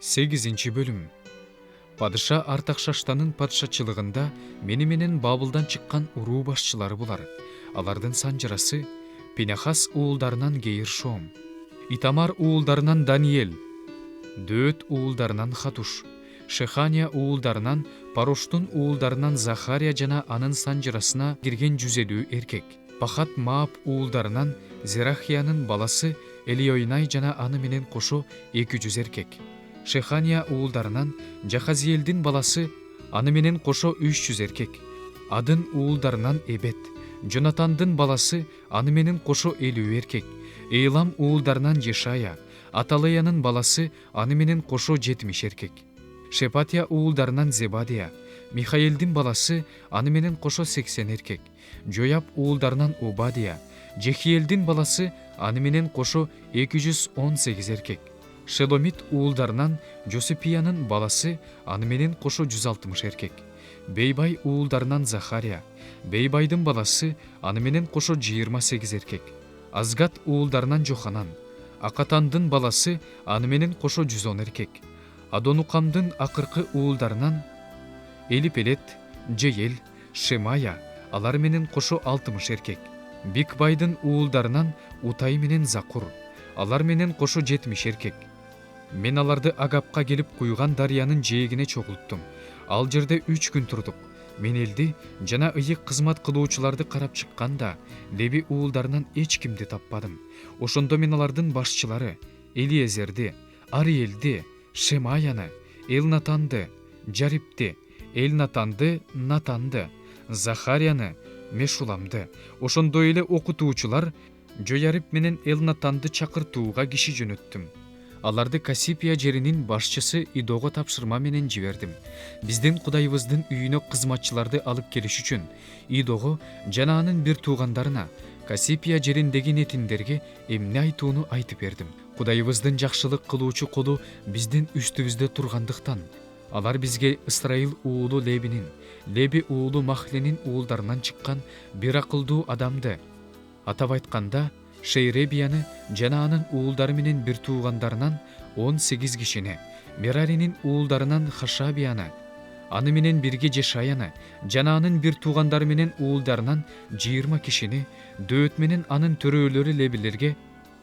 8 бөлүм. Падыша Артакшаштанын падышачылыгында мени менен Бабылдан чыккан уруу башчылары булар. Алардын санжырасы Пинехас уулдарынан Гейршом, Итамар уулдарынан Даниэль, Дөөт уулдарынан Хатуш, Шехания уулдарынан Пароштун уулдарынан Захария жана анын санжырасына кирген 150 эркек. Пахат Маап уулдарынан Зерахиянын баласы Элиойнай жана аны менен кошо 200 эркек. Шехания уулдарынан Жахазиэлдин баласы аны менен кошо 300 эркек. Адын уулдарынан Эбет, Жонатандын баласы аны менен кошо 50 эркек. Эйлам уулдарынан Ешая, Аталаянын баласы аны менен кошо 70 эркек. Шепатия уулдарынан Зебадия, Михаэлдин баласы аны менен кошо 80 эркек. Жояб уулдарынан Обадия, Жехиэлдин баласы аны менен кошо 218 эркек. Шеломит уулдарынан Жосипиянын баласы аны менен кошо 160 эркек. Бейбай уулдарынан Захария, Бейбайдын баласы аны менен кошо 28 эркек. Азгат уулдарынан Жоханан, Акатандын баласы аны менен кошо 110 эркек. Адонукамдын акыркы уулдарынан Элипелет, Жеел, Шемая, алар менен кошо 60 эркек. Бикбайдын уулдарынан Утай менен Закур, алар менен кошо 70 эркек. Мен аларды Агапка келип куйган дарыянын жээгине чогулттум. Ал жерде 3 күн турдук. Мен элди жана ыйык кызмат кылуучуларды карап чыкканда, Леви уулдарынан эч кимди таппадым. Ошондо мен алардын башчылары Элиезерди, Ариэлди, Шемаяны, Элнатанды, Жарипти, Элнатанды, Натанды, Захарияны, Мешуламды, ошондой эле окутуучулар Жоярип менен Элнатанды чакыртууга киши жөнөттүм. Аларды Кассипия жеринин башчысы Идого тапшырма менен жибердим. Биздин Кудайыбыздын үйүнө кызматчыларды алып келиш үчүн Идого жана анын бир туугандарына Кассипия жериндеги нетиндерге эмне айтууну айтып бердим. Кудайыбыздын жакшылык кылуучу колу биздин үстүбүздө тургандыктан, алар бизге Исраил уулу Лебинин, Леби уулу Махленин уулдарынан чыккан бир акылдуу адамды, атап айтканда Шейребияны жана анын уулдары менен бир туугандарынан 18 кишини, Мераринин уулдарынан Хашабияны, аны менен бирге Жешаяны жана анын бир туугандары менен уулдарынан 20 кишини, Дөөт менен анын төрөлөрү Лебилерге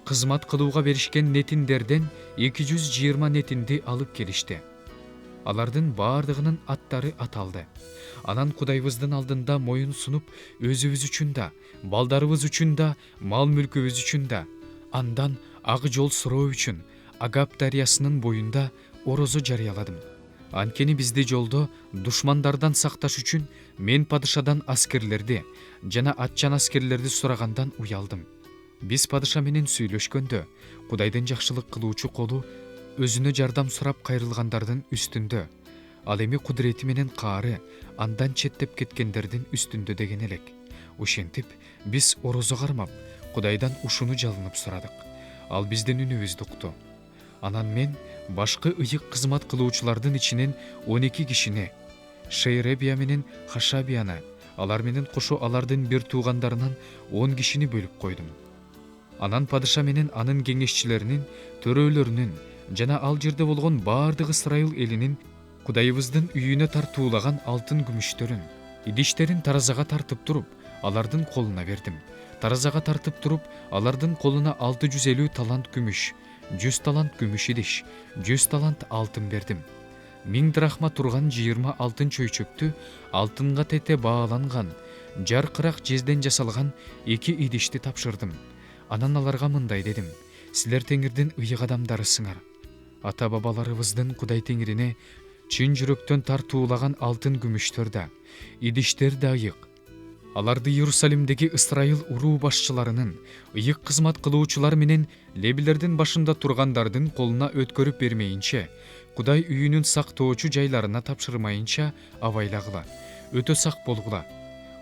кызмат кылууга беришкен нетиндерден 220 нетинди алып келишти. Алардын баардыгынын аттары аталды. Анан Кудайыбыздын алдында моюн сунуп, өзүбүз үчүн да, балдарыбыз үчүн да, мал мүлкүбүз үчүн да, андан ак жол суроо үчүн Агап дарыясынын боюнда орозо жарыяладым. Анткени бизди жолдо душмандардан сакташ үчүн мен падышадан аскерлерди жана атчан аскерлерди сурагандан уялдым. Биз падыша менен сүйлөшкөндө, Кудайдын жакшылык кылуучу колу өзүнө жардам сурап кайрылгандардын үстүндө, ал эми кудурети менен каары андан четтеп кеткендердин үстүндө деген элек. Ошентип биз орозо кармап, Кудайдан ушуну жалынып сурадык. Ал биздин үнүбүздү укту. Анан мен башкы ыйык кызмат кылуучулардын ичинен 12 кишини, Шейребия менен Хашабияны, алар менен кошо алардын бир туугандарынан 10 кишини бөлүп койдум. Анан падыша менен анын кеңешчилеринин, төрөлөрүнүн жана ал жерде болгон баардык Исраил элинин Кудайыбыздын үйүнө тартуулаган алтын күмүштөрүн, идиштерин таразага тартып туруп, алардын колуна бердим. Таразага тартып туруп, алардын колуна 650 талант күмүш, 100 талант күмүш идиш, 100 талант алтын бердим. 1000 драхма турган 20 алтын чөйчөктү алтынга тете бааланган, жаркырак жезден жасалган 2 идишти тапшырдым. Анан аларга мындай дедим: силер Теңирдин ыйык адамдарысыңар. Ата бабаларыбыздын Кудай Теңирине чын жүрөктөн тартуулаган алтын күмүштөр да, идиштер да ыйык. Аларды Иерусалимдеги Исраил уруу башчыларынын, ыйык кызмат кылуучулар менен Лебилердин башында тургандардын колуна өткөрүп бермейинче, Кудай үйүнүн сактоочу жайларына тапшырмайынча абайлагыла, өтө сак болгула.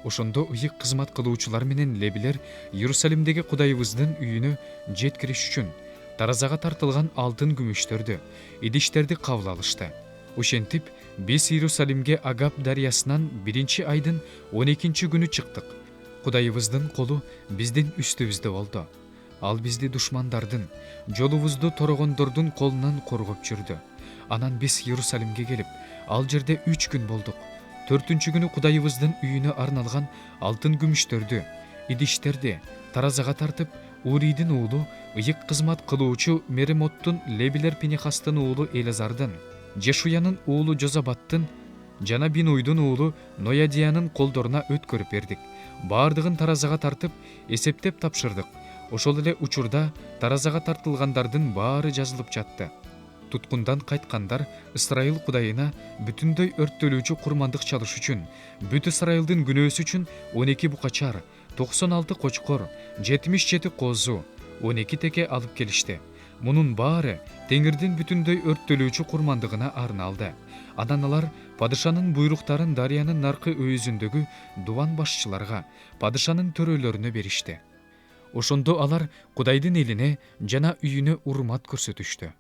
Ошондо ыйык кызмат кылуучулар менен Лебилер Иерусалимдеги Кудайыбыздын үйүнө жеткириш үчүн таразага тартылган алтын күмүштөрдү, идиштерди кабыл алышты. Ошентип биз Иерусалимге Агап дарыясынан 1 айдын 12 күнү чыктык. Кудайыбыздын колу биздин үстүбүздө болду. Ал бизди душмандардын, жолубузду торогондордун колунан коргоп жүрдү. Анан биз Иерусалимге келип, ал жерде 3 күн болдук. 4-күнү күнү Кудайыбыздын үйүнө арналган алтын күмүштөрдү, идиштерди таразага тартып, Урийдин уулу, ыйык кызмат кылуучу Меремоттун, Левилер Пинехастын уулу Элазардын, Жешуянын уулу Жозабаттын жана Бинуйдун уулу Ноядиянын колдоруна өткөрүп бердик. Баардыгын таразага тартып, эсептеп тапшырдык. Ошол эле учурда таразага тартылгандардын баары жазылып жатты. Туткундан кайткандар Ысрайыл Кудайына бүтүндөй өрттөлүүчү курмандык чалыш үчүн, бүт Ысрайылдын күнөөсү үчүн 12 букачар, 96 кочкор, 77 козу, 12 теке алып келишти. Мунун баары Теңирдин бүтүндөй өрттөлүүчү курмандыгына арналды. Анан алар падышанын буйруктарын дарыянын наркы өйүзүндөгү дубан башчыларга, падышанын төрөлөрүнө беришти. Ошондо алар Кудайдын элине жана үйүнө урмат көрсөтүштү.